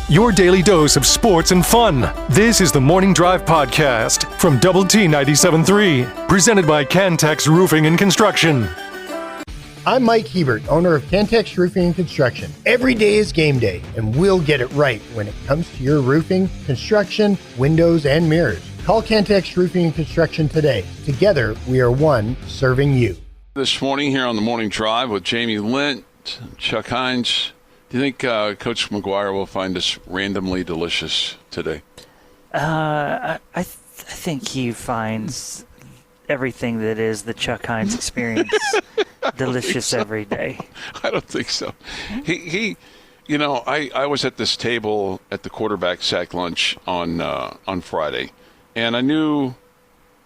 your daily dose of sports and fun. This is the Morning Drive Podcast from Double T 97.3, presented by Cantex Roofing and Construction. I'm Mike Hebert, owner of Cantex Roofing and Construction. Every day is game day, and we'll get it right when it comes to your roofing, construction, windows, and mirrors. Call Cantex Roofing and Construction today. Together, we are one serving you. This morning here on the Morning Drive with Jamie Lent, Chuck Heinz. Do you think Coach McGuire will find us randomly delicious today? I think he finds everything that is the Chuck Heinz experience delicious every day. I don't think so. He I was at this table at the quarterback sack lunch on Friday, and I knew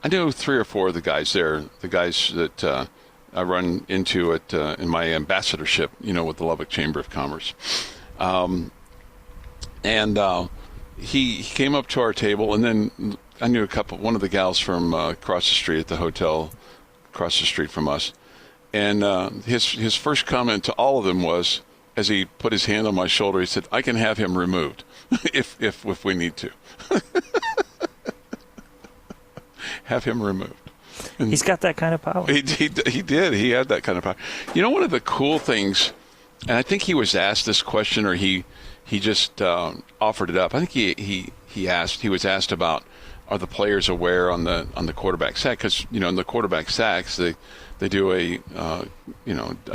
3 or 4 of the guys there, the guys that I run into it in my ambassadorship, with the Lubbock Chamber of Commerce. He came up to our table, and then I knew one of the gals from across the street at the hotel, across the street from us. And his first comment to all of them was, as he put his hand on my shoulder, he said, "I can have him removed if we need to." Have him removed. And he's got that kind of power. He did. He had that kind of power. One of the cool things, and I think he was asked this question, or he just offered it up. I think he was asked about, are the players aware on the quarterback sack? Because in the quarterback sacks they do a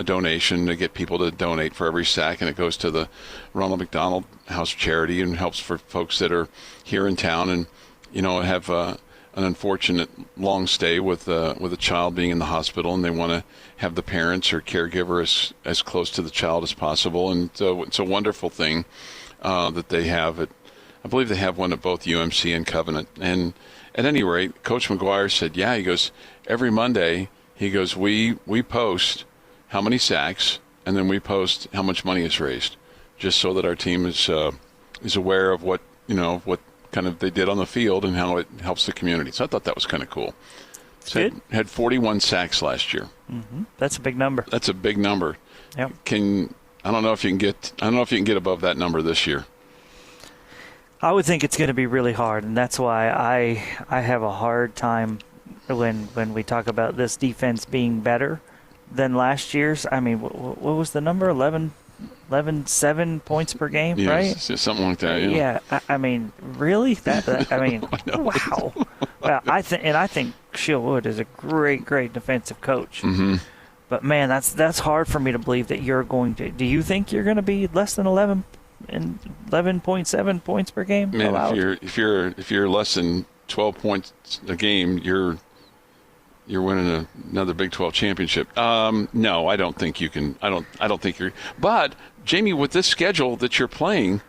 donation to get people to donate for every sack, and it goes to the Ronald McDonald House Charity and helps for folks that are here in town and have an unfortunate long stay with a child being in the hospital, and they want to have the parents or caregiver as close to the child as possible. And so it's a wonderful thing that they have it. I believe they have one at both UMC and Covenant. And at any rate, Coach McGuire said, yeah, he goes, every Monday, he goes, we post how many sacks, and then we post how much money is raised, just so that our team is aware of what kind of they did on the field and how it helps the community. So I thought that was kind of cool. So had 41 sacks last year. Mm-hmm. That's a big number. That's a big number. Yep. I don't know if you can get above that number this year. I would think it's going to be really hard, and that's why I have a hard time when we talk about this defense being better than last year's. I mean, what was the number? 7 points per game, right? Something like that. Yeah. I mean, really? Wow. Well, I think Sheil Wood is a great defensive coach. Mm-hmm. But man, that's hard for me to believe that you're going to. Do you think you're going to be less than 11.7 points per game? Man, if you're less than 12 points a game, you're winning another Big 12 championship. No, I don't think you can. I don't think you're. But Jamie, with this schedule that you're playing,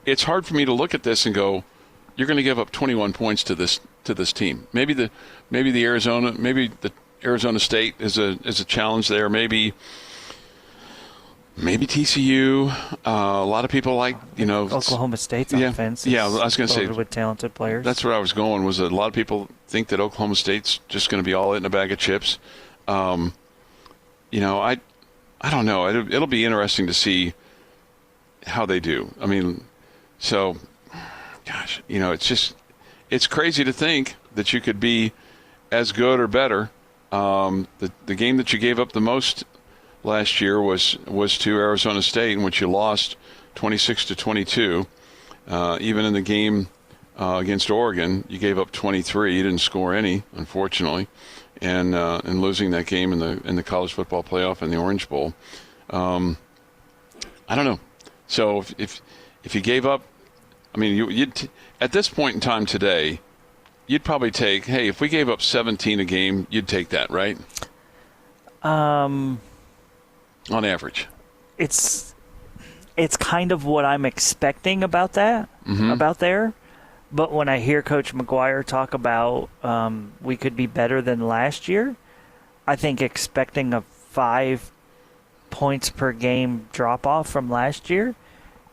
it's hard for me to look at this and go, you're going to give up 21 points to this team. Maybe the Arizona State is a challenge there. Maybe TCU. A lot of people like Oklahoma State's offense. Yeah, I was going to say with talented players. That's where I was going. Was a lot of people think that Oklahoma State's just going to be all in a bag of chips. I don't know. It'll be interesting to see how they do. I mean, so, gosh, it's crazy to think that you could be as good or better. The game that you gave up the most last year was to Arizona State, in which you lost 26-22. Even in the game against Oregon, you gave up 23. You didn't score any, unfortunately, and losing that game in the college football playoff and the Orange Bowl. I don't know. So if you gave up, I mean, you'd at this point in time today, you'd probably take. Hey, if we gave up 17 a game, you'd take that, right? On average. It's kind of what I'm expecting about that, mm-hmm. about there. But when I hear Coach McGuire talk about we could be better than last year, I think expecting a 5 points per game drop-off from last year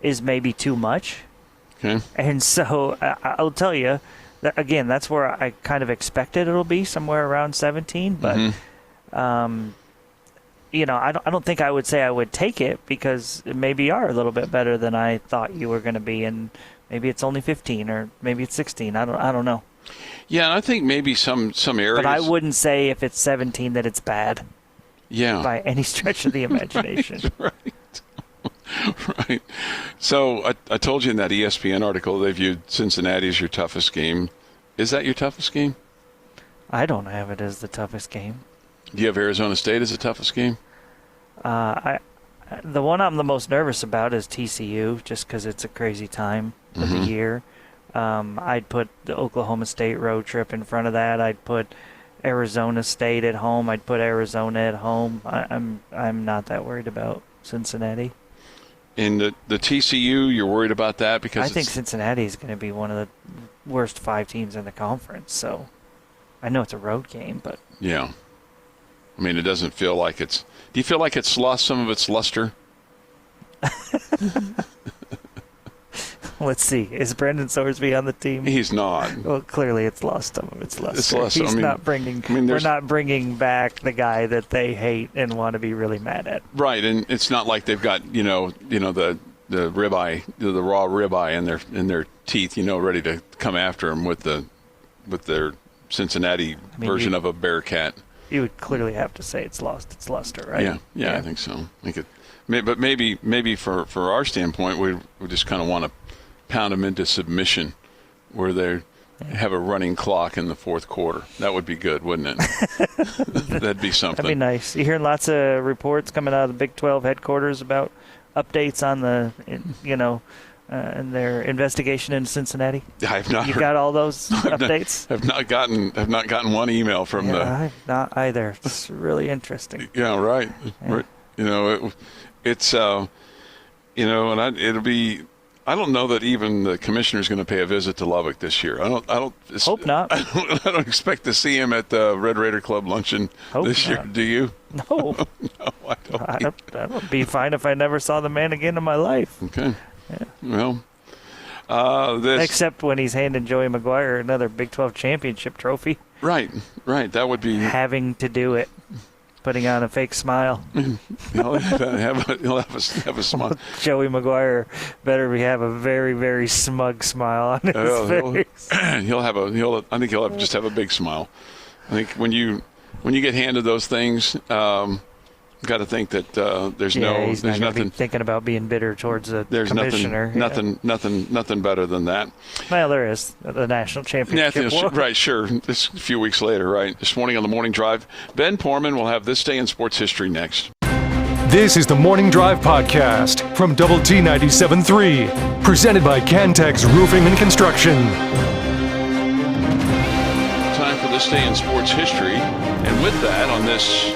is maybe too much. Okay. And so I'll tell you, that, again, that's where I kind of expected it'll be, somewhere around 17. But mm-hmm. I don't think I would say I would take it, because maybe you are a little bit better than I thought you were going to be, and maybe it's only 15 or maybe it's 16. I don't know. Yeah, and I think maybe some areas. But I wouldn't say if it's 17 that it's bad. Yeah. By any stretch of the imagination. Right. Right. So I told you in that ESPN article they viewed Cincinnati as your toughest game. Is that your toughest game? I don't have it as the toughest game. Do you have Arizona State as the toughest game? The one I'm the most nervous about is TCU, just because it's a crazy time of the year. I'd put the Oklahoma State road trip in front of that. I'd put Arizona State at home. I'd put Arizona at home. I'm not that worried about Cincinnati. In the TCU, you're worried about that because I think Cincinnati is going to be one of the worst 5 teams in the conference. So I know it's a road game, but yeah. I mean, it doesn't feel like it's. Do you feel like it's lost some of its luster? Let's see. Is Brendan Sorsby on the team? He's not. Well, clearly it's lost some of its luster. It's lost. He's not bringing. We're not bringing back the guy that they hate and want to be really mad at. Right, and it's not like they've got the ribeye, the raw ribeye in their teeth, ready to come after him with their Cincinnati version of a Bearcat. You would clearly have to say it's lost its luster, right? Yeah, I think so. But maybe for our standpoint, we just kind of want to pound them into submission, where they have a running clock in the fourth quarter. That would be good, wouldn't it? That'd be something. That'd be nice. You hearing lots of reports coming out of the Big 12 headquarters about updates on and their investigation in Cincinnati? I have not. You got all those updates? I've not gotten one email from the. I've not either. It's really interesting. Yeah, right. Yeah. It's and it'll be. I don't know that even the commissioner's going to pay a visit to Lubbock this year. I don't hope not. I don't expect to see him at the Red Raider Club luncheon this year. Do you? No. No, I don't. That would be fine if I never saw the man again in my life. Okay. Yeah. Well, except when he's handing Joey McGuire another Big 12 championship trophy. Right. That would be having to do it. Putting on a fake smile. He'll have a smile. Joey McGuire better have a very, very smug smile on his face. I think he'll just have a big smile. I think when you get handed those things, got to think that there's nothing. Be thinking about being bitter towards the commissioner. Nothing better than that. Well, there is the national championship. Right, sure. This a few weeks later, right? This morning on the Morning Drive, Ben Porman will have This Day in Sports History next. This is the Morning Drive podcast from Double T 97.3, presented by Cantex Roofing and Construction. Time for This Day in Sports History, and with that, on this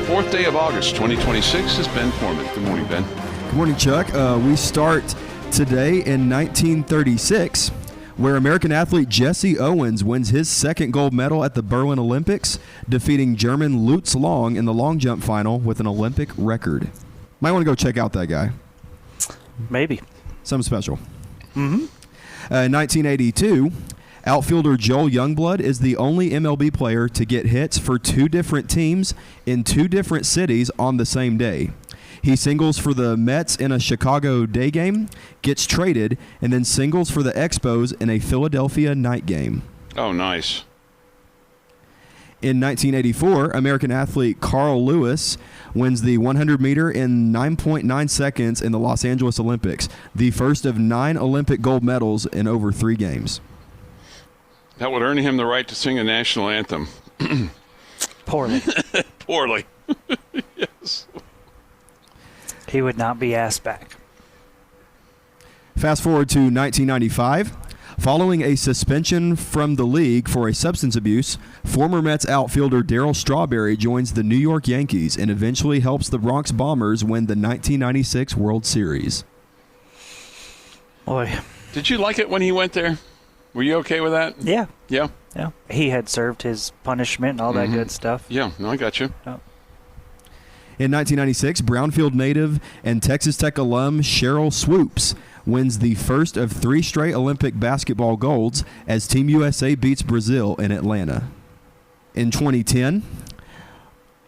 4th day of August, 2026, is Ben Porman. Good morning, Ben. Good morning, Chuck. We start today in 1936, where American athlete Jesse Owens wins his second gold medal at the Berlin Olympics, defeating German Lutz Long in the long jump final with an Olympic record. Might want to go check out that guy. Maybe. Something special. In 1982, outfielder Joel Youngblood is the only MLB player to get hits for 2 different teams in 2 different cities on the same day. He singles for the Mets in a Chicago day game, gets traded, and then singles for the Expos in a Philadelphia night game. Oh, nice. In 1984, American athlete Carl Lewis wins the 100-meter in 9.9 seconds in the Los Angeles Olympics, the first of 9 Olympic gold medals in over 3 games. That would earn him the right to sing a national anthem. Poorly. Poorly. Yes. He would not be asked back. Fast forward to 1995. Following a suspension from the league for a substance abuse, former Mets outfielder Darryl Strawberry joins the New York Yankees and eventually helps the Bronx Bombers win the 1996 World Series. Boy. Did you like it when he went there? Were you okay with that? Yeah. Yeah? Yeah. He had served his punishment and all that good stuff. Yeah, no, I got you. Oh. In 1996, Brownfield native and Texas Tech alum Cheryl Swoops wins the first of 3 straight Olympic basketball golds as Team USA beats Brazil in Atlanta. In 2010,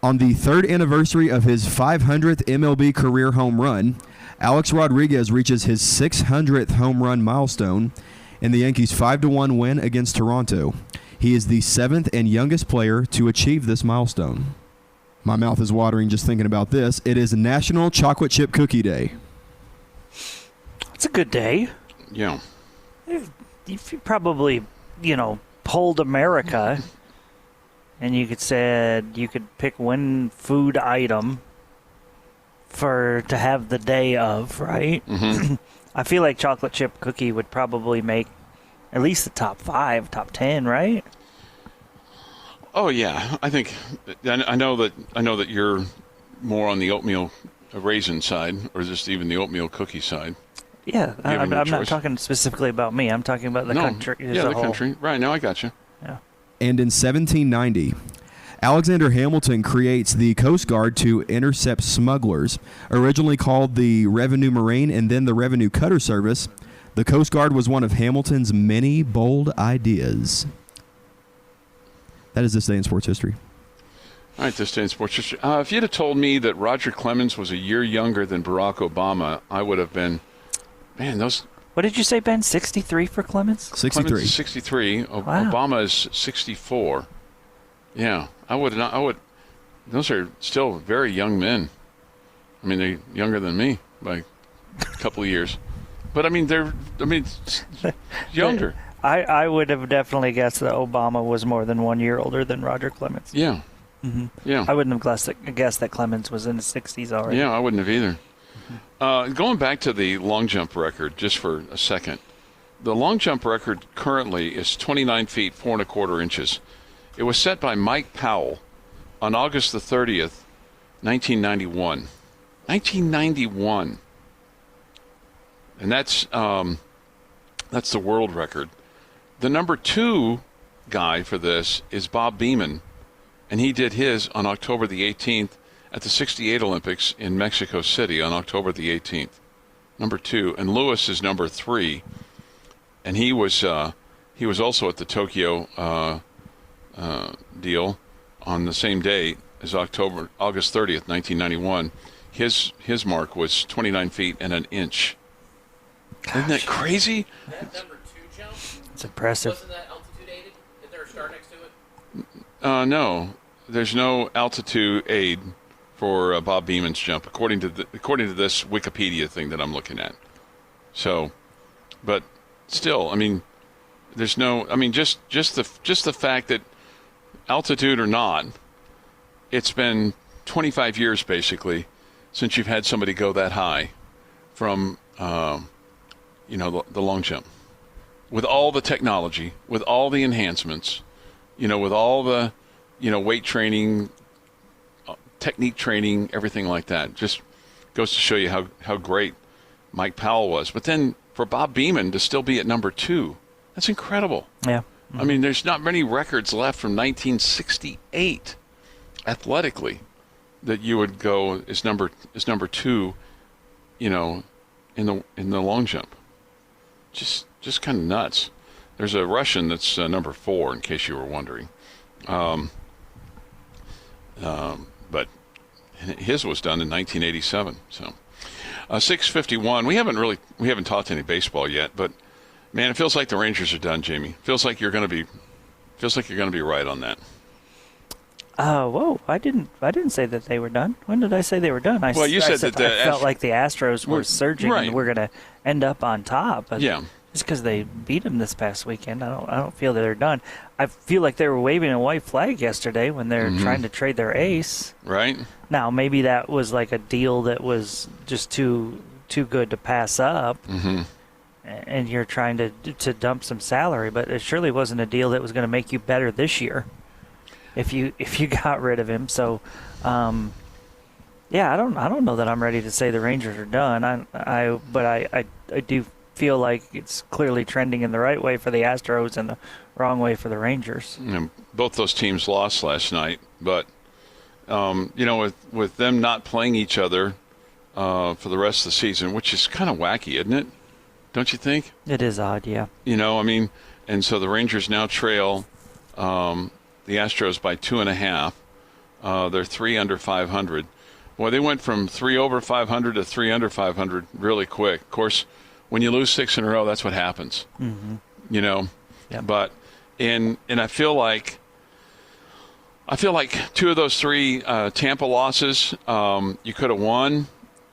On the third anniversary of his 500th MLB career home run, Alex Rodriguez reaches his 600th home run milestone in the Yankees' 5-1 win against Toronto. He is the 7th and youngest player to achieve this milestone. My mouth is watering just thinking about this. It is National Chocolate Chip Cookie Day. It's a good day. Yeah. If you probably, polled America and you could pick one food item to have the day of, right? Mm-hmm. I feel like chocolate chip cookie would probably make at least the top 5, top 10, right? Oh yeah, I think I know that you're more on the oatmeal raisin side, or just even the oatmeal cookie side. Yeah, I'm not talking specifically about me. I'm talking about the country as a whole. Country. Right, now I got you. Yeah. And in 1790, Alexander Hamilton creates the Coast Guard to intercept smugglers. Originally called the Revenue Marine and then the Revenue Cutter Service, the Coast Guard was one of Hamilton's many bold ideas. That is this day in sports history. All right, this day in sports history. If you'd have told me that Roger Clemens was a year younger than Barack Obama, I would have been, man, those... What did you say, Ben? 63 for Clemens? 63. Clemens is 63. Wow. Obama is 64. Yeah, I would not. Those are still very young men. I mean, they're younger than me by a couple of years. But, younger. I would have definitely guessed that Obama was more than 1 year older than Roger Clemens. Yeah. Mm-hmm. Yeah. I wouldn't have guessed that Clemens was in his 60s already. Yeah, I wouldn't have either. Going back to the long jump record just for a second, the long jump record currently is 29 feet 4 1/4 inches. It was set by Mike Powell on August the 30th, 1991. 1991. And that's the world record. The number 2 guy for this is Bob Beamon, and he did his on October the 18th at the 68 Olympics in Mexico City on October the 18th. Number 2. And Lewis is number 3, and he was also at the Tokyo deal on the same day as August 30th, 1991. His mark was 29 feet and an inch. Gosh. Isn't that crazy? That number 2 jump? It's impressive. Wasn't that altitude aided? Is there a star next to it? No. There's no altitude aid for Bob Beamon's jump, according to this Wikipedia thing that I'm looking at. So, but still, there's no. Just the fact that altitude or not, it's been 25 years basically since you've had somebody go that high from the long jump, with all the technology, with all the enhancements, with all the weight training, technique training, everything like that. Just goes to show you how great Mike Powell was. But then for Bob Beamon to still be at number 2, that's incredible. Yeah. Mm-hmm. There's not many records left from 1968 athletically that you would go as number 2, in the long jump. Just kind of nuts. There's a Russian that's number 4, in case you were wondering. But his was done in 1987. So 6:51. We haven't talked any baseball yet, but man, it feels like the Rangers are done, Jamie. Feels like you're going to be right on that. Whoa! I didn't say that they were done. When did I say they were done? You said that I felt like the Astros were surging right. and we're going to end up on top. But yeah. Just because they beat them this past weekend, I don't feel that they're done. I feel like they were waving a white flag yesterday when they're trying to trade their ace. Right. Now maybe that was like a deal that was just too good to pass up. Mm-hmm. And you're trying to dump some salary, but it surely wasn't a deal that was going to make you better this year if you got rid of him. So, I don't know that I'm ready to say the Rangers are done. But I do feel like it's clearly trending in the right way for the Astros and the wrong way for the Rangers. Both those teams lost last night, but with them not playing each other for the rest of the season, which is kind of wacky, isn't it? Don't you think? It is odd, yeah. And so the Rangers now trail the Astros by 2.5 They're 3 under 500. Well, they went from 3 over 500 to 3 under 500 really quick. Of course, when you lose 6 in a row, that's what happens. Mm-hmm. You know, Yep. but and I feel like 2 of those 3 Tampa losses you could have won.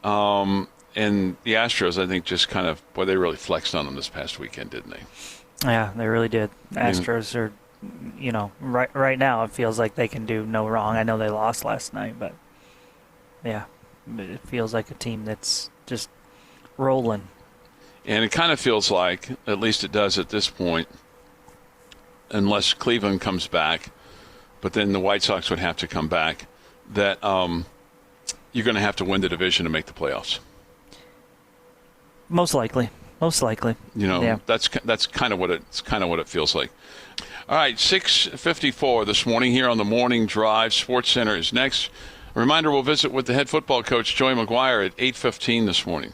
And the Astros, I think, just kind of, boy, they really flexed on them this past weekend, didn't they? Yeah, they really did. Astros are, right now it feels like they can do no wrong. I know they lost last night, but yeah, it feels like a team that's just rolling. And it kind of feels like, at least it does at this point, unless Cleveland comes back, but then the White Sox would have to come back, that you're going to have to win the division to make the playoffs. Most likely. Yeah. That's kind of what it feels like. All right, 6:54 this morning here on the Morning Drive. Sports Center is next. A reminder: we'll visit with the head football coach Joey McGuire at 8:15 this morning.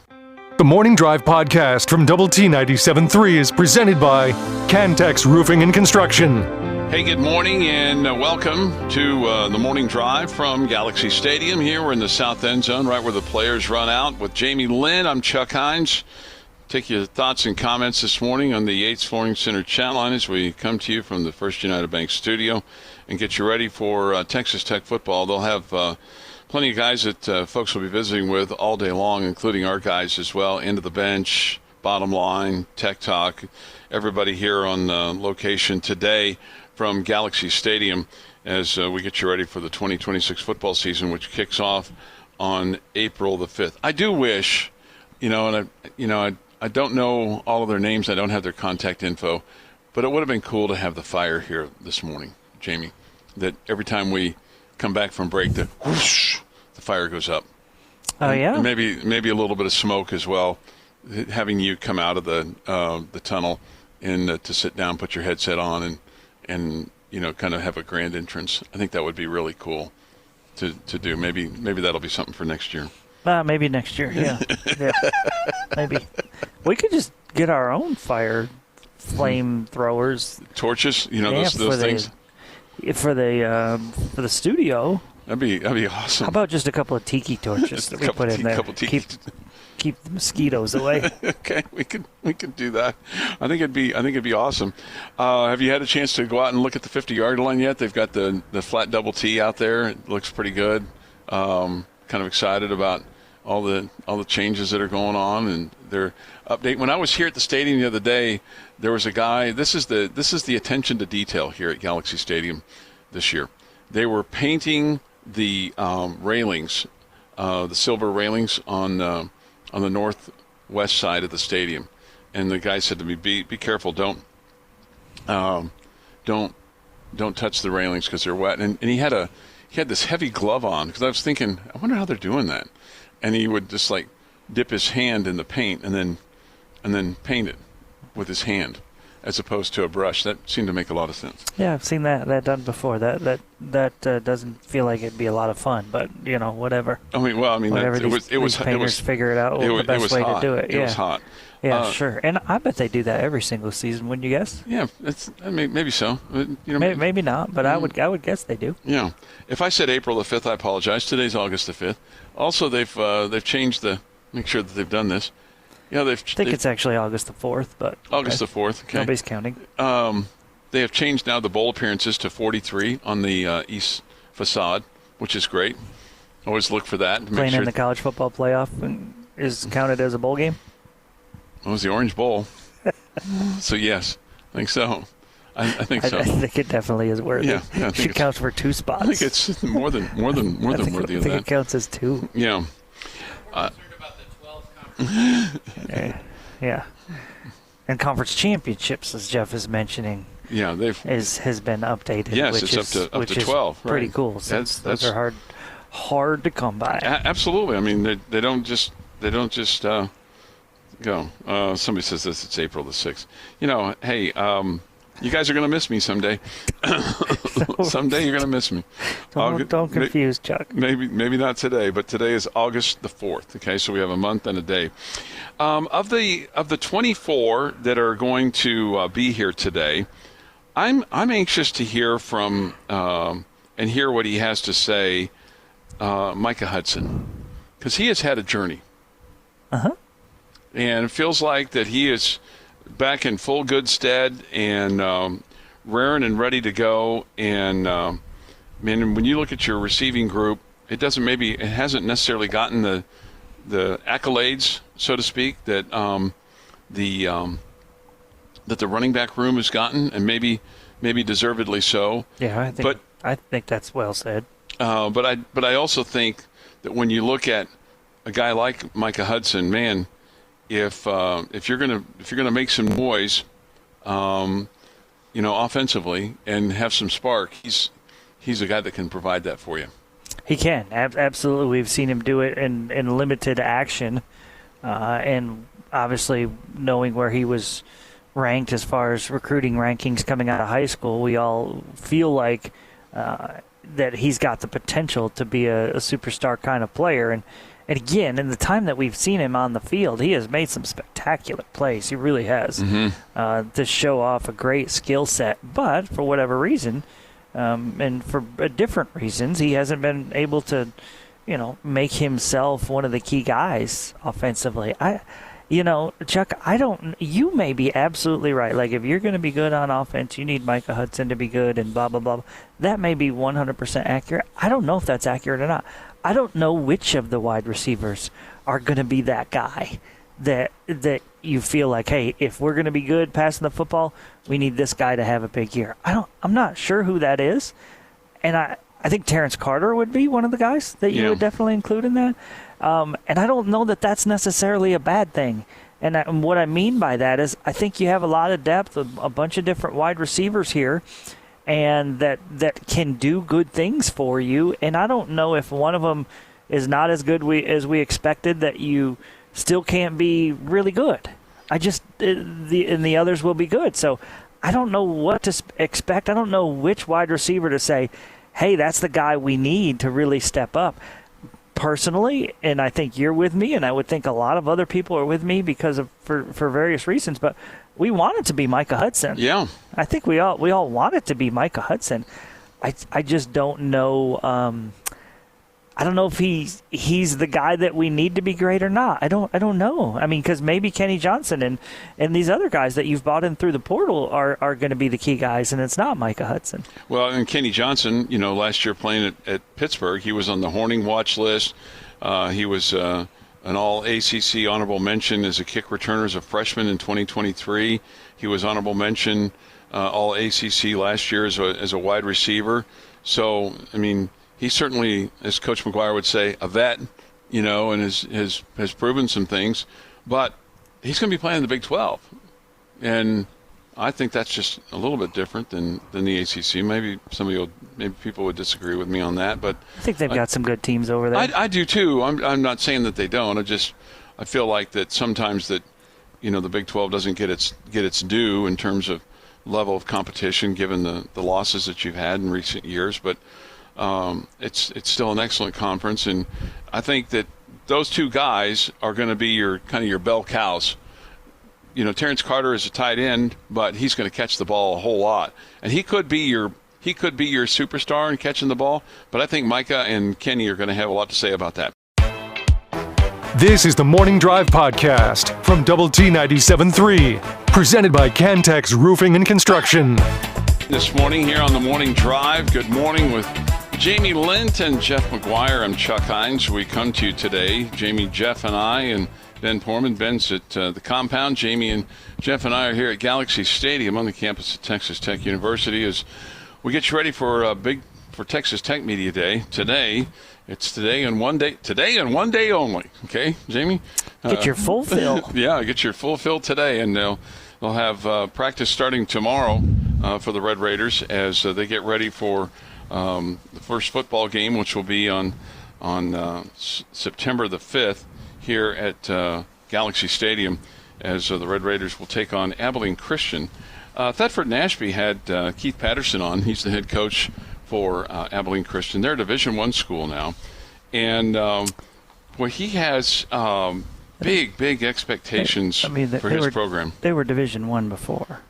The Morning Drive podcast from Double T 97.3 is presented by Cantex Roofing and Construction. Hey, good morning and welcome to the Morning Drive from Galaxy Stadium. Here we're in the south end zone, right where the players run out. With Jamie Lent, I'm Chuck Heinz. Take your thoughts and comments this morning on the Yates Flooring Center chat line as we come to you from the First United Bank studio and get you ready for Texas Tech football. They'll have plenty of guys that folks will be visiting with all day long, including our guys as well. End of the bench, bottom line, Tech Talk, everybody here on location today from Galaxy Stadium as we get you ready for the 2026 football season, which kicks off on April the 5th. I do wish, I don't know all of their names. I don't have their contact info, but it would have been cool to have the fire here this morning, Jamie, that every time we come back from break, the whoosh, the fire goes up. Oh, yeah? And maybe a little bit of smoke as well, having you come out of the tunnel and to sit down, put your headset on, and kind of have a grand entrance. I think that would be really cool to do. Maybe that'll be something for next year. Maybe next year, yeah. Yeah. Maybe. We could just get our own fire flame throwers. Torches, those things. For the studio. That'd be awesome. How about just a couple of tiki torches that we put in there? Keep the mosquitoes away. Okay, we could do that. I think it'd be awesome. Have you had a chance to go out and look at the 50-yard line yet? They've got the flat double T out there. It looks pretty good. Kind of excited about all the changes that are going on and their update. When I was here at the stadium the other day, there was a guy. This is the attention to detail here at Galaxy Stadium this year. They were painting the railings, the silver railings on the northwest side of the stadium, and the guy said to me, "Be careful! Don't touch the railings because they're wet." And he had this heavy glove on because I was thinking, I wonder how they're doing that. And he would just like dip his hand in the paint and then paint it with his hand, as opposed to a brush. That seemed to make a lot of sense. Yeah, I've seen that done before. That doesn't feel like it'd be a lot of fun, but whatever. Whatever these painters figure it out the best way to do it. It was hot. Yeah, sure. And I bet they do that every single season. Wouldn't you guess? Yeah, maybe so. Maybe not, but I would guess they do. Yeah. If I said April the 5th, I apologize. Today's August the 5th. Also, they've changed make sure that they've done this. Yeah, I think it's actually August the 4th, but August the 4th. Okay. Nobody's counting. They have changed now the bowl appearances to 43 on the east facade, which is great. Always look for that. Playing in the college football playoff is counted as a bowl game? It was the Orange Bowl. So, yes, I think so. I think so. I think it definitely is worthy. Yeah, I think it counts for 2 spots. I think it's more than worthy of that. I think it counts as 2. Yeah. We're concerned about the 12 conference. Yeah. And conference championships, as Jeff is mentioning, has been updated. Yes, which it's is, up to 12. Right. Pretty cool. Since those are hard to come by. Absolutely. I mean, they don't just go. Somebody says this. It's April the 6th. Hey, you guys are going to miss me someday. Someday you're going to miss me. Don't confuse Chuck. Maybe not today, but today is August the 4th. Okay, so we have a month and a day. Of the 24 that are going to be here today, I'm anxious to hear from and hear what he has to say, Micah Hudson, because he has had a journey. And it feels like that he is back in full good stead and raring and ready to go. And when you look at your receiving group, it hasn't necessarily gotten the accolades, so to speak, that the running back room has gotten, and maybe deservedly so. Yeah, I think that's well said. But I also think that when you look at a guy like Micah Hudson, man, if you're gonna make some noise, offensively and have some spark, he's a guy that can provide that for you. He can, absolutely. We've seen him do it in limited action, and obviously knowing where he was ranked as far as recruiting rankings coming out of high school, we all feel like that he's got the potential to be a superstar kind of player. And again, in the time that we've seen him on the field, he has made some spectacular plays. He really has, to show off a great skill set. But for whatever reason, and for different reasons, he hasn't been able to, make himself one of the key guys offensively. Chuck, you may be absolutely right. Like, if you're going to be good on offense, you need Micah Hudson to be good and blah, blah, blah. That may be 100% accurate. I don't know if that's accurate or not. I don't know which of the wide receivers are going to be that guy that you feel like, hey, if we're going to be good passing the football, we need this guy to have a big year. I'm not sure who that is. And I think Terrence Carter would be one of the guys that you would definitely include in that. And I don't know that that's necessarily a bad thing. And what I mean by that is I think you have a lot of depth, a bunch of different wide receivers here, and that can do good things for you. And I don't know if one of them is not as good as we expected, that you still can't be really good. And the others will be good. So I don't know what to expect. I don't know which wide receiver to say, hey, that's the guy we need to really step up. Personally, and I think you're with me, and I would think a lot of other people are with me for various reasons, but we want it to be Micah Hudson. Yeah. I think we all want it to be Micah Hudson. I just don't know. I don't know if he's the guy that we need to be great or not. I don't know. I mean, because maybe Kenny Johnson and these other guys that you've brought in through the portal are going to be the key guys, and it's not Micah Hudson. Well, and Kenny Johnson, last year playing at Pittsburgh, he was on the Horning watch list. He was an all-ACC honorable mention as a kick returner as a freshman in 2023. He was honorable mention all-ACC last year as a wide receiver. So, I mean, he's certainly, as Coach McGuire would say, a vet, and has proven some things. But he's going to be playing in the Big 12. And I think that's just a little bit different than the ACC. Maybe people would disagree with me on that. But I think they've got some good teams over there. I do too. I'm not saying that they don't. I feel like that sometimes that, the Big 12 doesn't get its due in terms of level of competition given the losses that you've had in recent years. But it's still an excellent conference, and I think that those two guys are going to be your bell cows. Terrence Carter is a tight end, but he's going to catch the ball a whole lot, and he could be your superstar in catching the ball. But I think Micah and Kenny are going to have a lot to say about that. This is the Morning Drive Podcast from Double T 97.3, presented by Cantex Roofing and Construction. This morning here on the Morning Drive, good morning with Jamie Lent and Jeff McGuire. I'm Chuck Heinz. We come to you today, Jamie, Jeff, and I, and Ben Portman. Ben's at the compound. Jamie and Jeff and I are here at Galaxy Stadium on the campus of Texas Tech University as we get you ready for Texas Tech Media Day. Today, it's today and one day only. Okay, Jamie? Get your full fill. Yeah, get your full fill today, and they'll have practice starting tomorrow for the Red Raiders as they get ready for the first football game, which will be on September the 5th here at Galaxy Stadium, as the Red Raiders will take on Abilene Christian. Thetford and Ashby had Keith Patterson on. He's the head coach for Abilene Christian. They're a Division I school now. And he has big expectations for his program. They were Division I before.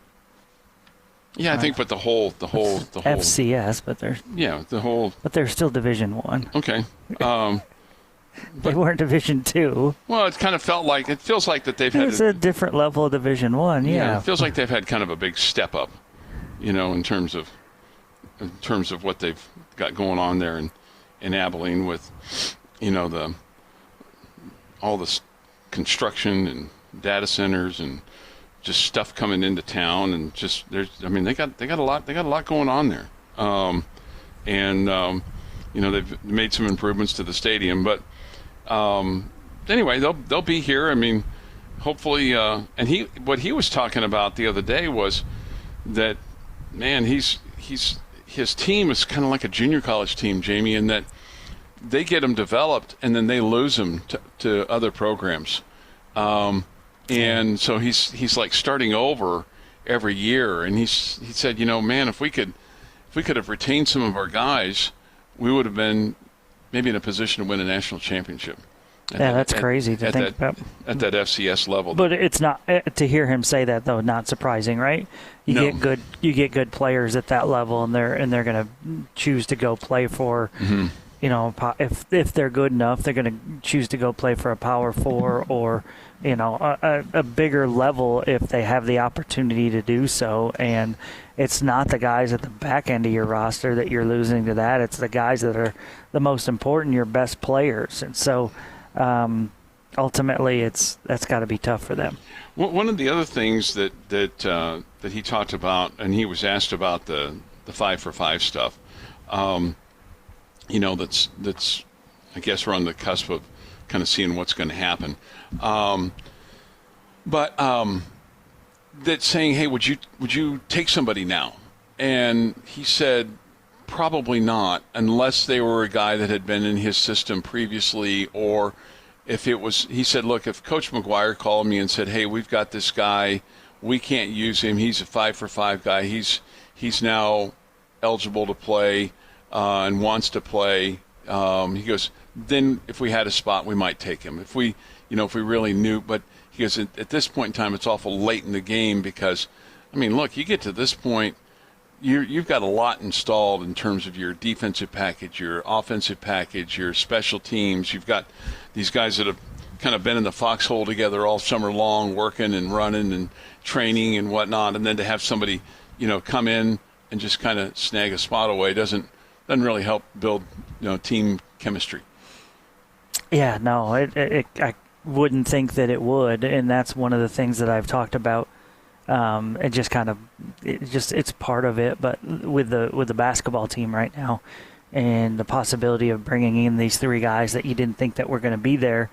Yeah, I think, but the whole FCS, but they're still Division One. Okay. They weren't Division Two. Well, it feels like that they've had a different level of Division One. Yeah, it feels like they've had kind of a big step up, in terms of what they've got going on there in Abilene with, all this construction and data centers and just stuff coming into town, and just they got a lot going on there, they've made some improvements to the stadium, but anyway, they'll be here. I mean, hopefully, and what he was talking about the other day was that, man, his team is kind of like a junior college team, Jamie, in that they get them developed and then they lose them to other programs. And so he's like starting over every year. And he said, man, if we could have retained some of our guys, we would have been maybe in a position to win a national championship. That's crazy to think about. At that FCS level. But it's not, to hear him say that, though, not surprising, right? You get good players at that level, and they're going to choose to go play for, if they're good enough, they're going to choose to go play for a Power 4 or, a bigger level if they have the opportunity to do so. And it's not the guys at the back end of your roster that you're losing to that. It's the guys that are the most important, your best players. And so ultimately that's got to be tough for them. One of the other things that he talked about, and he was asked about the 5-for-5 stuff, that's I guess we're on the cusp of kind of seeing what's going to happen. But that's saying, hey, would you take somebody now? And he said, probably not, unless they were a guy that had been in his system previously, or if it was, he said, look, if Coach McGuire called me and said, hey, we've got this guy, we can't use him, he's a 5-for-5 guy, he's now eligible to play and wants to play, he goes, then if we had a spot, we might take him. If we really knew, but he goes, at this point in time, it's awful late in the game because, look, you get to this point, you've got a lot installed in terms of your defensive package, your offensive package, your special teams. You've got these guys that have kind of been in the foxhole together all summer long, working and running and training and whatnot, and then to have somebody, come in and just kind of snag a spot away doesn't really help build, team chemistry. Yeah, no, I wouldn't think that it would, and that's one of the things that I've talked about. It just kind of, it's part of it. But with the basketball team right now, and the possibility of bringing in these three guys that you didn't think that were going to be there.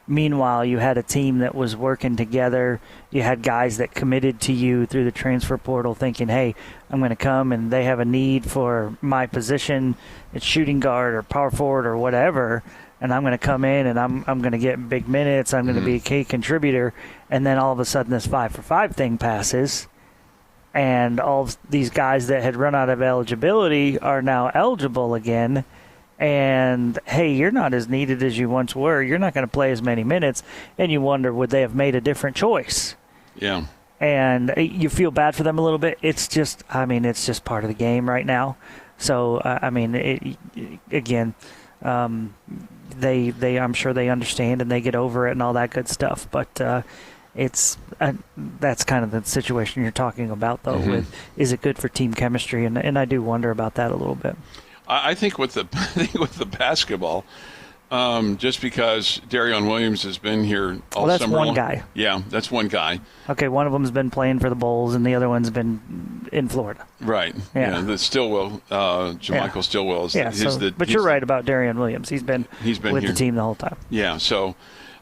Meanwhile, you had a team that was working together. You had guys that committed to you through the transfer portal thinking, hey, I'm going to come and they have a need for my position. It's shooting guard or power forward or whatever. And I'm going to come in and I'm going to get big minutes. I'm going to be a key contributor. And then all of a sudden this 5-for-5 thing passes. And all of these guys that had run out of eligibility are now eligible again. And, hey, you're not as needed as you once were. You're not going to play as many minutes. And you wonder, would they have made a different choice? Yeah. And you feel bad for them a little bit. It's just part of the game right now. So, again, I'm sure they understand and they get over it and all that good stuff. But that's kind of the situation you're talking about, though. With is it good for team chemistry? And I do wonder about that a little bit. I think with the basketball, just because Darion Williams has been here all that's summer one long. Guy. Yeah, that's one guy. Okay, one of them's been playing for the Bulls, and the other one's been in Florida. Right. Yeah. The Stillwell, Jermichael Stillwell is but you're right about Darion Williams. He's been with here. the team the whole time. Yeah. So,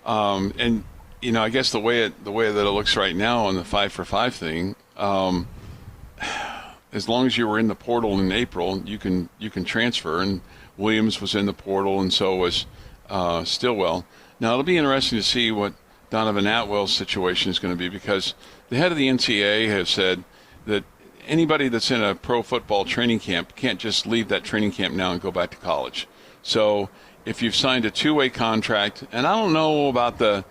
and I guess the way that it looks right now on the 5-for-5 thing. As long as you were in the portal in April, you can transfer. And Williams was in the portal, and so was Stillwell. Now, it'll be interesting to see what Donovan Atwell's situation is going to be, because the head of the NCAA has said that anybody that's in a pro football training camp can't just leave that training camp now and go back to college. So if you've signed a two-way contract, and I don't know about the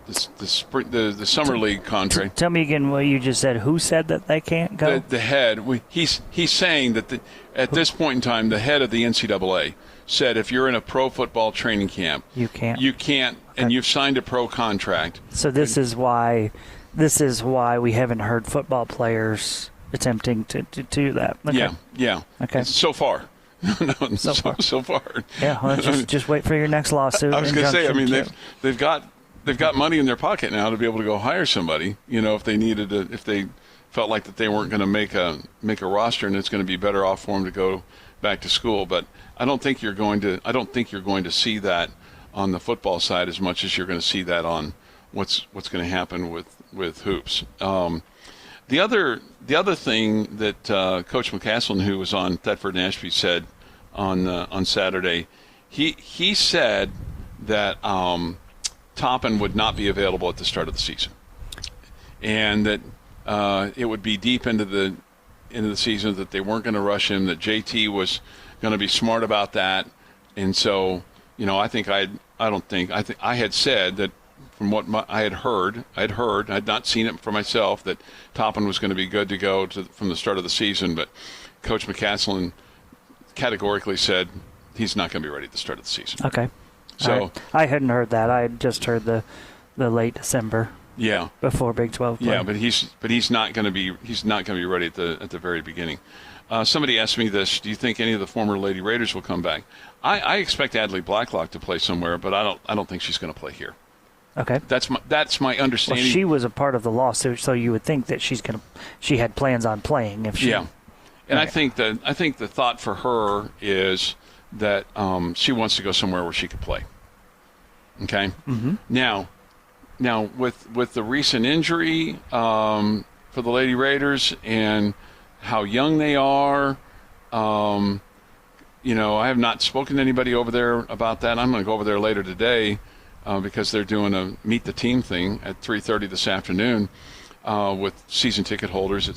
the summer league contract. Tell me again what you just said. Who said that they can't go? The head. He's saying that at this point in time, the head of the NCAA said if you're in a pro football training camp, you can't. Okay. And you've signed a pro contract. So this is why we haven't heard football players attempting to do that. Okay. Yeah. Okay. So far. So far. Yeah. Well, just wait for your next lawsuit. I was going to say. I mean, they've got money in their pocket now to be able to go hire somebody. If they needed to, if they felt like that they weren't going to make a roster, and it's going to be better off for them to go back to school. But I don't think you're going to see that on the football side as much as you're going to see that on what's going to happen with hoops. The other thing that Coach McCaslin, who was on Thetford and Ashby, said on Saturday, he said that Toppin would not be available at the start of the season, and that it would be deep into the season, that they weren't going to rush him, that JT was going to be smart about that. And so, I had said that from what I had heard, I had not seen it for myself, that Toppin was going to be good to go from the start of the season, but Coach McCaslin categorically said he's not going to be ready at the start of the season. Okay. So I hadn't heard that. I had just heard the late December. Yeah. Before Big 12 play. Yeah, but he's not going to be ready at the very beginning. Somebody asked me this: do you think any of the former Lady Raiders will come back? I expect Adley Blacklock to play somewhere, but I don't think she's going to play here. Okay. That's my understanding. Well, she was a part of the lawsuit, so you would think that she had plans on playing if she. Yeah. And I think the thought for her is that she wants to go somewhere where she could play. Okay. Mm-hmm. Now with the recent injury for the Lady Raiders and how young they are, I have not spoken to anybody over there about that. I'm going to go over there later today because they're doing a meet the team thing at 3:30 this afternoon with season ticket holders, et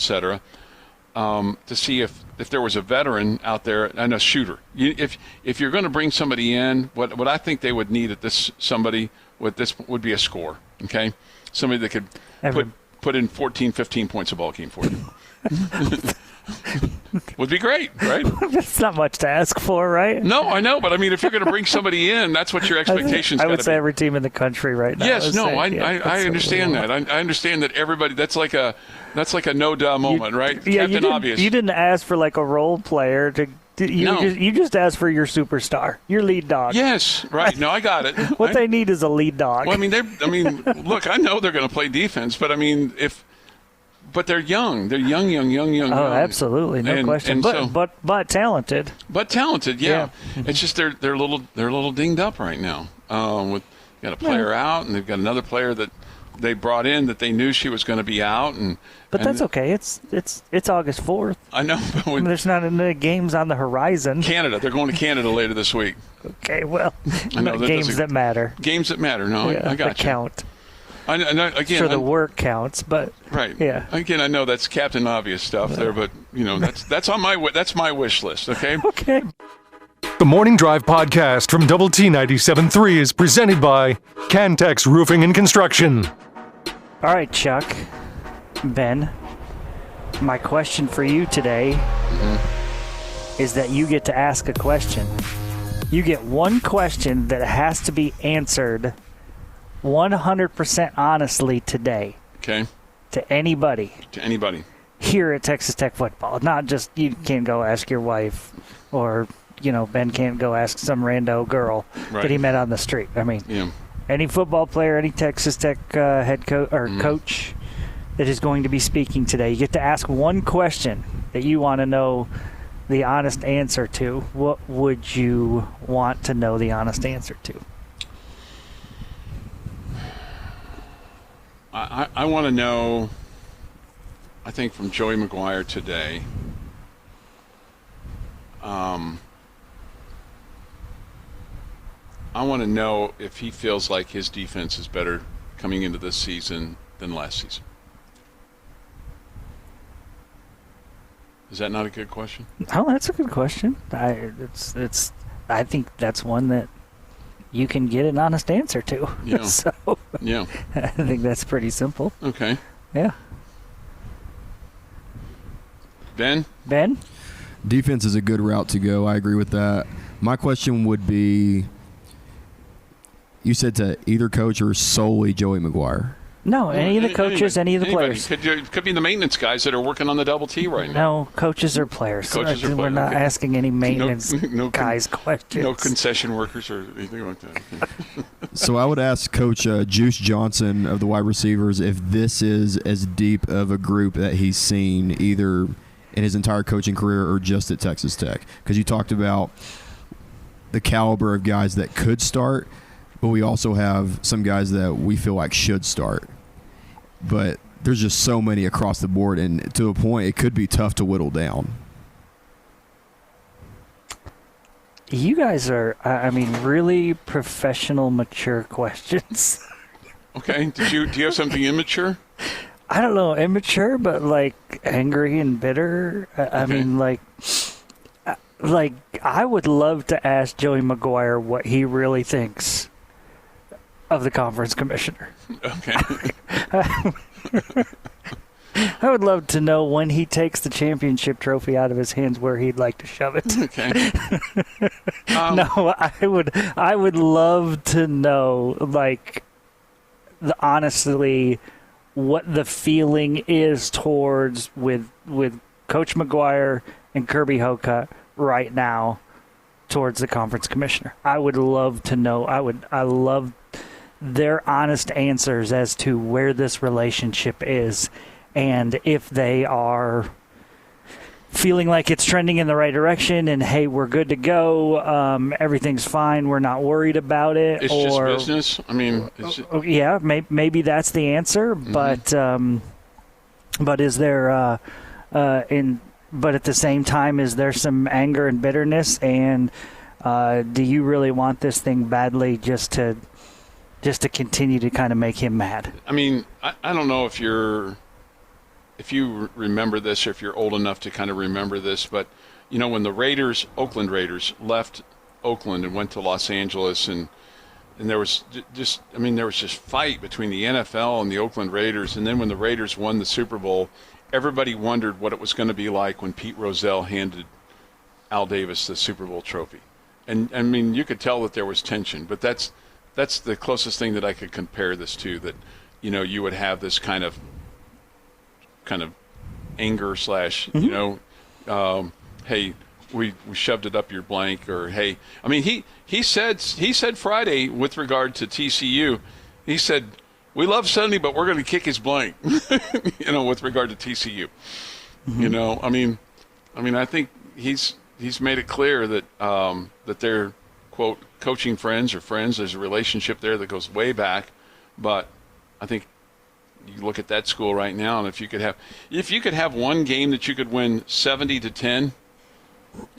to see if there was a veteran out there and a shooter. If you're going to bring somebody in, what I think they would need at this would be a scorer. Okay, somebody that could put in 14, 15 points a ball game for you. Would be great, right? That's not much to ask for, right? No, I know, but I mean, if you're going to bring somebody in, that's what your expectations. I would say every team in the country right now. Yes, no, I understand that. I understand that everybody. That's like a no-duh moment, right? Yeah, Captain Obvious. You didn't ask for like a role player to. You just asked for your superstar, your lead dog. Yes, right. No, I got it. What they need is a lead dog. Well, look, I know they're going to play defense, but but they're young. They're young. Oh, absolutely, no question. But talented. But talented, yeah. It's just they're a little dinged up right now. Got a player out, and they've got another player that they brought in that they knew she was going to be out, but that's okay. It's August 4th. I know. But there's not any games on the horizon. Canada. They're going to Canada later this week. Okay, well, I know, games that matter. Games that matter. No, I got that you. Count. I know, again, sure, the work counts, but right. Yeah. Again, I know that's Captain Obvious stuff there, but that's on that's my wish list. Okay. Okay. The Morning Drive podcast from Double T 97.3 is presented by Cantex Roofing and Construction. All right, Chuck, Ben, my question for you today is that you get to ask a question. You get one question that has to be answered 100% honestly today. Okay. To anybody. Here at Texas Tech football. Not just you can't go ask your wife or, Ben can't go ask some rando girl that he met on the street. I mean, any football player, any Texas Tech head coach or coach that is going to be speaking today, you get to ask one question that you want to know the honest answer to. What would you want to know the honest answer to? I want to know, I think from Joey McGuire today, I want to know if he feels like his defense is better coming into this season than last season. Is that not a good question? Oh, that's a good question. I think that's one that you can get an honest answer to. Yeah. So. Yeah. I think that's pretty simple. Okay. Yeah. Ben? Defense is a good route to go. I agree with that. My question would be, you said to either coach or solely Joey McGuire? No, any of the coaches, any of the players. Could be the maintenance guys that are working on the double T right now. No, coaches or players. Coaches or We're players, not okay. asking any maintenance guys questions. No concession workers or anything like that. So I would ask Coach Juice Johnson of the wide receivers if this is as deep of a group that he's seen either in his entire coaching career or just at Texas Tech. Because you talked about the caliber of guys that could start, but we also have some guys that we feel like should start. But there's just so many across the board, and to a point, it could be tough to whittle down. You guys are, really professional, mature questions. Okay. Do you have something immature? I don't know, immature, but like angry and bitter. I mean, like I would love to ask Joey McGuire what he really thinks of the conference commissioner. Okay. I would love to know when he takes the championship trophy out of his hands where he'd like to shove it. Okay. No, I would love to know, like, honestly, what the feeling is towards with Coach McGuire and Kirby Hocutt right now towards the conference commissioner. I would love to know. I love their honest answers as to where this relationship is and if they are feeling like it's trending in the right direction and, hey, we're good to go, everything's fine, we're not worried about it. It's just business? I mean, yeah, maybe that's the answer, but is there but at the same time, is there some anger and bitterness, and do you really want this thing badly just to continue to kind of make him mad? I mean, I don't know if you remember this or if you're old enough to kind of remember this, but, you know, when the Oakland Raiders left Oakland and went to Los Angeles, and there was just fight between the NFL and the Oakland Raiders, and then when the Raiders won the Super Bowl, everybody wondered what it was going to be like when Pete Rozelle handed Al Davis the Super Bowl trophy. And, I mean, you could tell that there was tension, but that's the closest thing that I could compare this to, that, you know, you would have this kind of anger / you know, hey, we shoved it up your blank, or hey, I mean, he said Friday with regard to TCU, he said, we love Sunday, but we're going to kick his blank, you know, with regard to TCU. You know, I mean, I think he's made it clear that that they're, quote, coaching friends or friends. There's a relationship there that goes way back, but I think you look at that school right now, and if you could have one game that you could win 70-10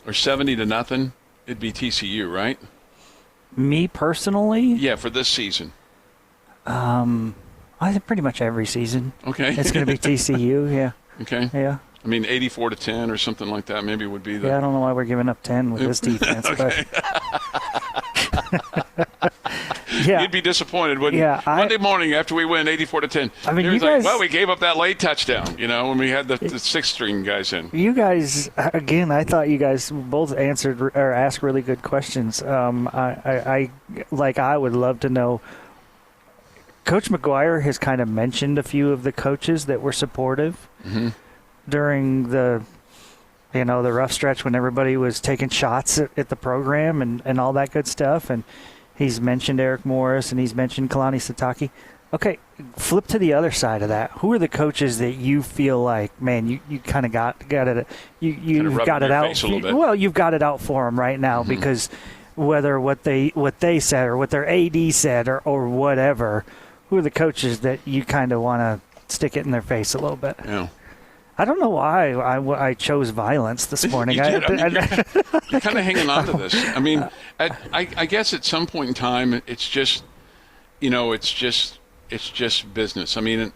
or 70-0, it'd be TCU, right? Me personally? Yeah, for this season. I think pretty much every season. Okay. It's going to be TCU, yeah. Okay. Yeah. I mean, 84-10 or something like that maybe would be the... Yeah, I don't know why we're giving up 10 with this defense. Okay. But yeah. You'd be disappointed, wouldn't you? Monday morning after we win 84-10. I mean, you guys... well, we gave up that late touchdown, you know, when we had the sixth-string guys in. You guys, again, I thought you guys both answered or asked really good questions. I would love to know. Coach McGuire has kind of mentioned a few of the coaches that were supportive during the rough stretch when everybody was taking shots at the program and all that good stuff. And he's mentioned Eric Morris and he's mentioned Kalani Sitake. Okay, flip to the other side of that. Who are the coaches that you feel like, man, you kind of got it? You've got it out. Well, you've got it out for them right now because whether what they said or what their AD said or whatever. Who are the coaches that you kind of want to stick it in their face a little bit? Yeah. I don't know why I chose violence this morning. You did. You're kind of hanging on to this. I mean, I guess at some point in time, it's just, you know, it's just business. I mean,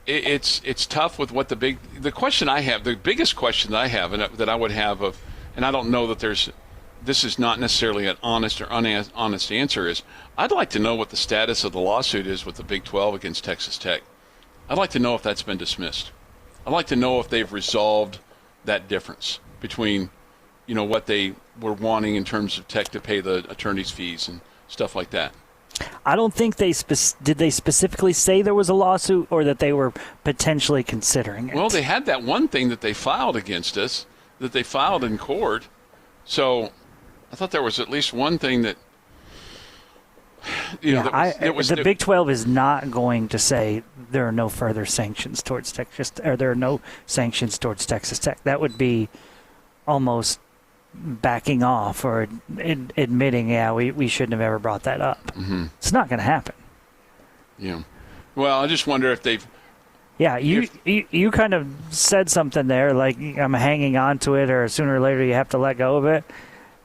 it's tough with what the biggest question that I have, and that I would have and I don't know that there's this is not necessarily an honest or honest answer, is I'd like to know what the status of the lawsuit is with the Big 12 against Texas Tech. I'd like to know if that's been dismissed. I'd like to know if they've resolved that difference between, what they were wanting in terms of Tech to pay the attorney's fees and stuff like that. I don't think did they specifically say there was a lawsuit or that they were potentially considering it? Well, they had that one thing that they filed against us, that they filed in court. So I thought there was at least one thing that, the Big 12 is not going to say there are no further sanctions towards Texas, or there are no sanctions towards Texas Tech. That would be almost backing off or admitting, we shouldn't have ever brought that up. Mm-hmm. It's not going to happen. Yeah. Well, I just wonder if they've. Yeah, you kind of said something there, like I'm hanging on to it, or sooner or later you have to let go of it.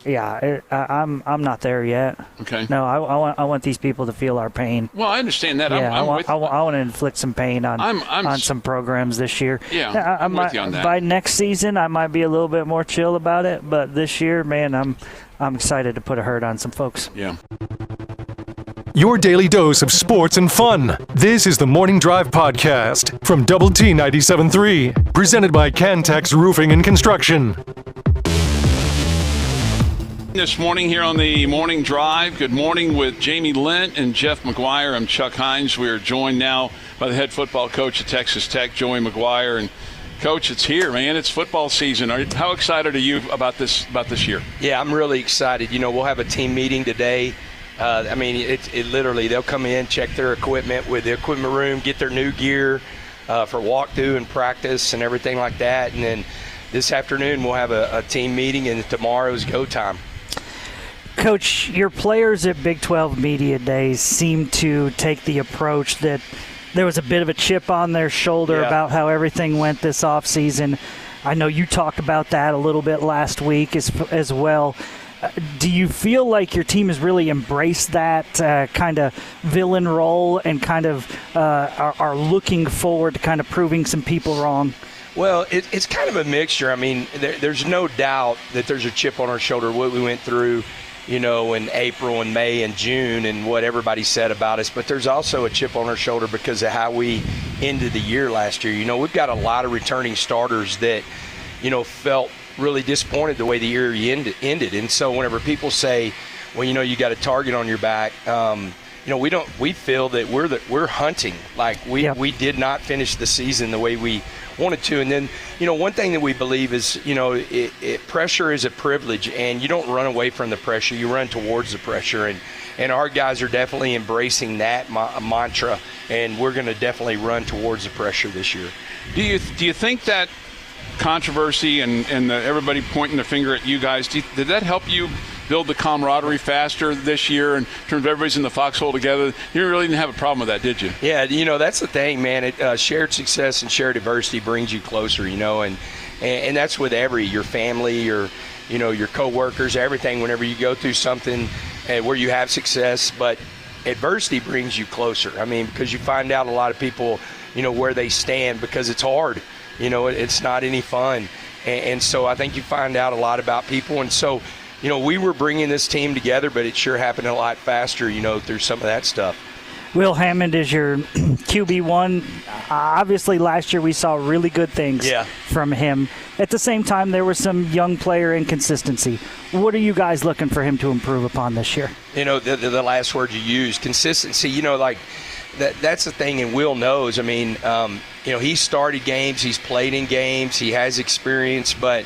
Yeah, I'm not there yet. Okay. No, I want these people to feel our pain. Well, I understand that. Yeah, I want to inflict some pain on some programs this year. Yeah, I'm with you on that. By next season, I might be a little bit more chill about it, but this year, man, I'm excited to put a hurt on some folks. Yeah. Your daily dose of sports and fun. This is the Morning Drive Podcast from Double T 97.3, presented by Cantex Roofing and Construction. This morning here on the Morning Drive, good morning with Jamie Lent and Jeff McGuire. I'm Chuck Heinz. We are joined now by the head football coach at Texas Tech, Joey McGuire. And Coach, it's here, man. It's football season. How excited are you about this year? Yeah, I'm really excited. We'll have a team meeting today. It literally, they'll come in, check their equipment with the equipment room, get their new gear for walkthrough and practice and everything like that. And then this afternoon we'll have a team meeting, and tomorrow's go time. Coach, your players at Big 12 Media Days seem to take the approach that there was a bit of a chip on their shoulder about how everything went this offseason. I know you talked about that a little bit last week as well. Do you feel like your team has really embraced that kind of villain role and kind of are looking forward to kind of proving some people wrong? Well, it's kind of a mixture. I mean, there's no doubt that there's a chip on our shoulder, what we went through, in April and May and June and what everybody said about us. But there's also a chip on our shoulder because of how we ended the year last year. We've got a lot of returning starters that, felt really disappointed the way the year ended. And so whenever people say, well, you got a target on your back, we feel that we're hunting. Like we did not finish the season the way we wanted to. And then, one thing that we believe is, pressure is a privilege, and you don't run away from the pressure. You run towards the pressure. And our guys are definitely embracing that mantra, and we're going to definitely run towards the pressure this year. Do you think that controversy and everybody pointing their finger at you guys, did that help you build the camaraderie faster this year in terms of everybody's in the foxhole together? You really didn't have a problem with that, did you? Yeah, that's the thing, man. Shared success and shared adversity brings you closer, and that's with your family, your coworkers, everything. Whenever you go through something where you have success, but adversity brings you closer. I mean, because you find out a lot of people, where they stand, because it's hard. It's not any fun. And so I think you find out a lot about people. And so, we were bringing this team together, but it sure happened a lot faster, through some of that stuff. Will Hammond is your QB1. Obviously, last year we saw really good things from him. At the same time, there was some young player inconsistency. What are you guys looking for him to improve upon this year? The last word you used, consistency, that's the thing, and Will knows. I mean, he started games, he's played in games, he has experience, but,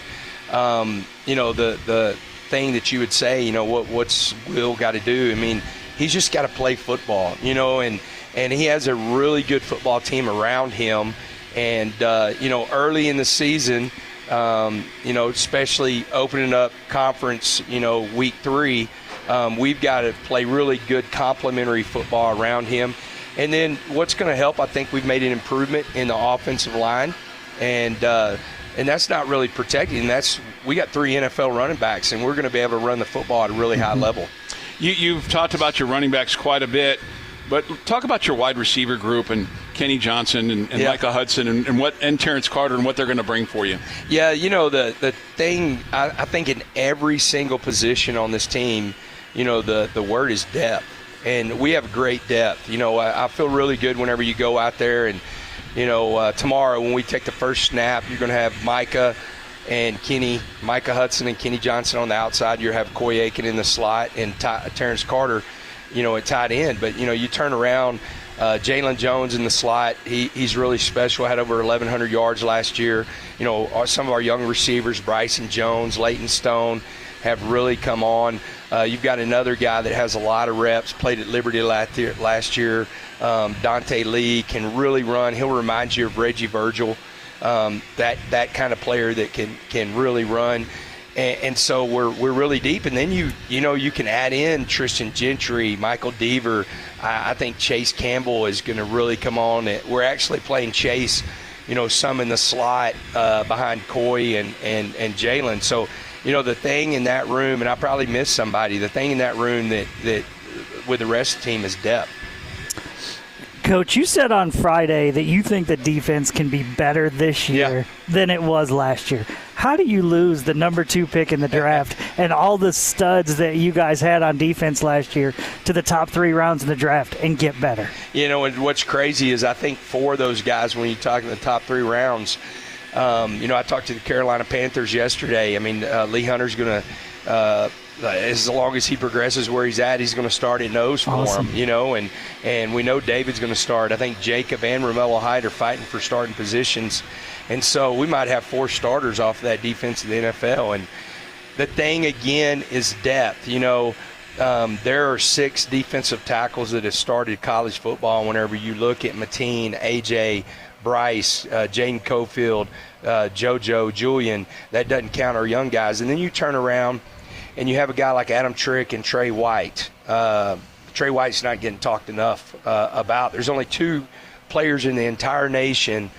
the thing that you would say, what's Will got to do? I mean, he's just got to play football, and he has a really good football team around him. And, early in the season, especially opening up conference, week 3, we've got to play really good complementary football around him. And then what's going to help, I think we've made an improvement in the offensive line. And that's not really protecting. We got 3 NFL running backs, and we're going to be able to run the football at a really high level. You've talked about your running backs quite a bit, but talk about your wide receiver group and Kenny Johnson and Micah Hudson and Terrence Carter and what they're going to bring for you? Yeah, the thing, I think in every single position on this team, the word is depth. And we have great depth. I feel really good whenever you go out there and, tomorrow when we take the first snap, you're going to have Micah Hudson and Kenny Johnson on the outside. You have Coy Aiken in the slot and Terrence Carter, at tight end. But, you turn around, Jalen Jones in the slot, he's really special, had over 1,100 yards last year. Some of our young receivers, Bryson Jones, Leighton Stone, have really come on. You've got another guy that has a lot of reps, played at Liberty last year. Dante Lee can really run. He'll remind you of Reggie Virgil, that kind of player that can really run. And so we're really deep. And then you can add in Tristan Gentry, Michael Deaver. I think Chase Campbell is going to really come on. We're actually playing Chase, some in the slot behind Coy and Jalen. So, the thing in that room, and I probably missed somebody, the thing in that room that with the rest of the team is depth. Coach, you said on Friday that you think the defense can be better this year than it was last year. How do you lose the number 2 pick in the draft and all the studs that you guys had on defense last year to the top 3 rounds in the draft and get better? And what's crazy is I think 4 of those guys, when you talk in the top 3 rounds, I talked to the Carolina Panthers yesterday. I mean, Lee Hunter's going to as long as he progresses where he's at, he's going to start at nose for him, and we know David's going to start. I think Jacob and Romello Hyde are fighting for starting positions, and so we might have 4 starters off of that defense in the NFL. And the thing, again, is depth. There are 6 defensive tackles that have started college football. Whenever you look at Mateen, AJ, Bryce, Jaden Cofield, JoJo, Julian, that doesn't count our young guys. And then you turn around and you have a guy like Adam Trick and Trey White. Trey White's not getting talked enough about. There's only 2 players in the entire nation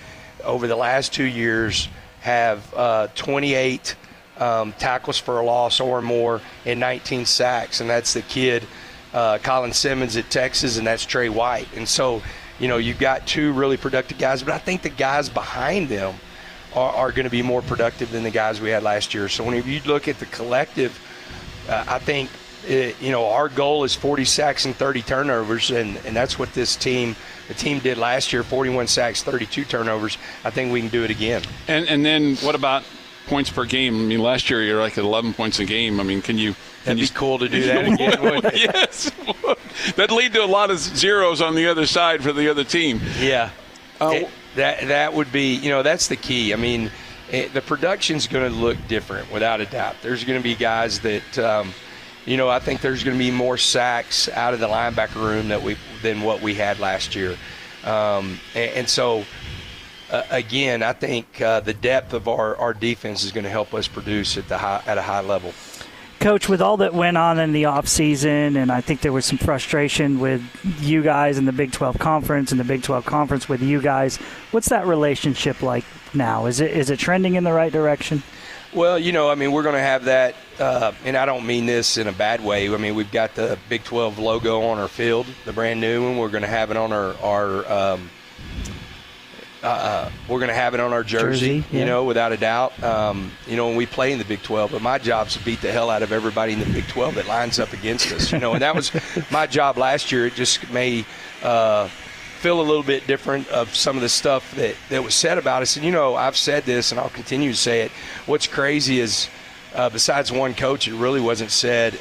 over the last 2 years have 28 tackles for a loss or more and 19 sacks, and that's the kid Colin Simmons at Texas, and that's Trey White. And so, you've got 2 really productive guys, but I think the guys behind them are going to be more productive than the guys we had last year. So when you look at the collective, I think, our goal is 40 sacks and 30 turnovers, and that's what the team did last year, 41 sacks, 32 turnovers. I think we can do it again. And then what about points per game? I mean, last year you're like at 11 points a game. I mean, That'd be cool to do that again, wouldn't it? Yes. That'd lead to a lot of zeros on the other side for the other team. Yeah. That would be, that's the key. I mean, the production's going to look different without a doubt. There's going to be guys that, I think there's going to be more sacks out of the linebacker room than what we had last year. And so, again, I think the depth of our defense is going to help us produce at a high level. Coach, with all that went on in the offseason, and I think there was some frustration with you guys in the Big 12 Conference and the Big 12 Conference with you guys, what's that relationship like now? Is it trending in the right direction? Well, we're going to have that, and I don't mean this in a bad way. I mean, we've got the Big 12 logo on our field, the brand new one. We're going to have it on our jersey, without a doubt. When we play in the Big 12, but my job is to beat the hell out of everybody in the Big 12 that lines up against us, and that was my job last year. It just may feel a little bit different of some of the stuff that was said about us. And, I've said this and I'll continue to say it. What's crazy is besides one coach, it really wasn't said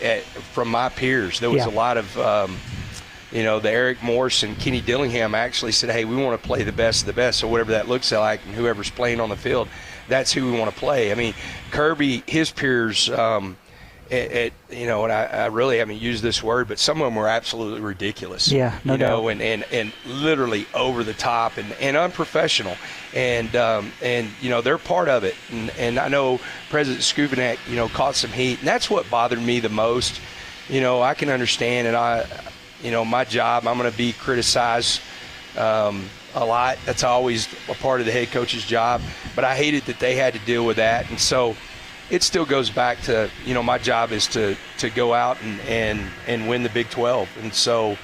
from my peers. There was a lot of the Eric Morse and Kenny Dillingham actually said, hey, we want to play the best of the best. So whatever that looks like and whoever's playing on the field, that's who we want to play. I mean, Kirby, his peers, and I really haven't used this word, but some of them were absolutely ridiculous. Yeah, no doubt. And literally over the top and unprofessional. And they're part of it. And I know President Skubinak, caught some heat. And that's what bothered me the most. I can understand, and my job, I'm going to be criticized a lot. That's always a part of the head coach's job. But I hated that they had to deal with that. And so, it still goes back to, my job is to go out and win the Big 12. And so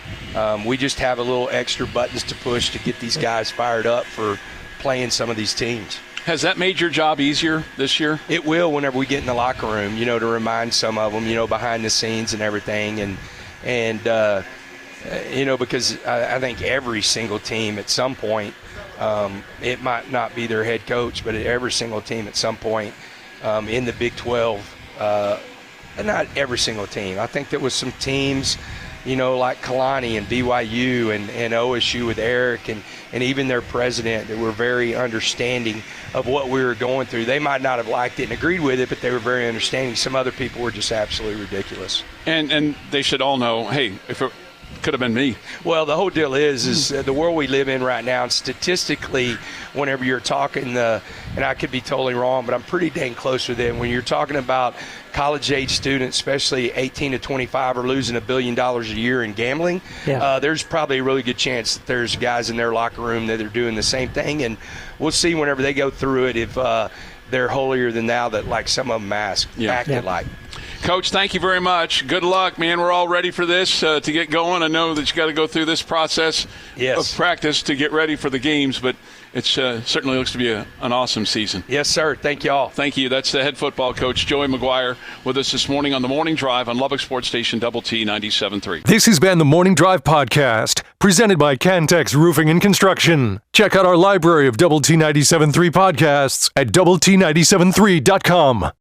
we just have a little extra buttons to push to get these guys fired up for playing some of these teams. Has that made your job easier this year? It will whenever we get in the locker room, to remind some of them, behind the scenes and everything. And because I think every single team at some point, it might not be their head coach, but every single team at some point in the Big 12, and not every single team. I think there was some teams, like Kalani and BYU and OSU with Eric and even their president that were very understanding of what we were going through. They might not have liked it and agreed with it, but they were very understanding. Some other people were just absolutely ridiculous. And they should all know, hey, if it could have been me. Well, the whole deal is the world we live in right now, and statistically, whenever you're talking and I could be totally wrong, but I'm pretty dang close with it. When you're talking about college-age students, especially 18 to 25, are losing $1 billion a year in gambling, there's probably a really good chance that there's guys in their locker room that are doing the same thing, and we'll see whenever they go through it if they're holier than thou that like some of them acted like. Coach, thank you very much. Good luck, man. We're all ready for this to get going. I know that you got to go through this process of practice to get ready for the games, but it certainly looks to be an awesome season. Yes, sir. Thank you all. Thank you. That's the head football coach, Joey McGuire, with us this morning on the Morning Drive on Lubbock Sports Station Double T 97.3. This has been the Morning Drive Podcast, presented by Cantex Roofing and Construction. Check out our library of Double T 97.3 podcasts at doublet97.3.com.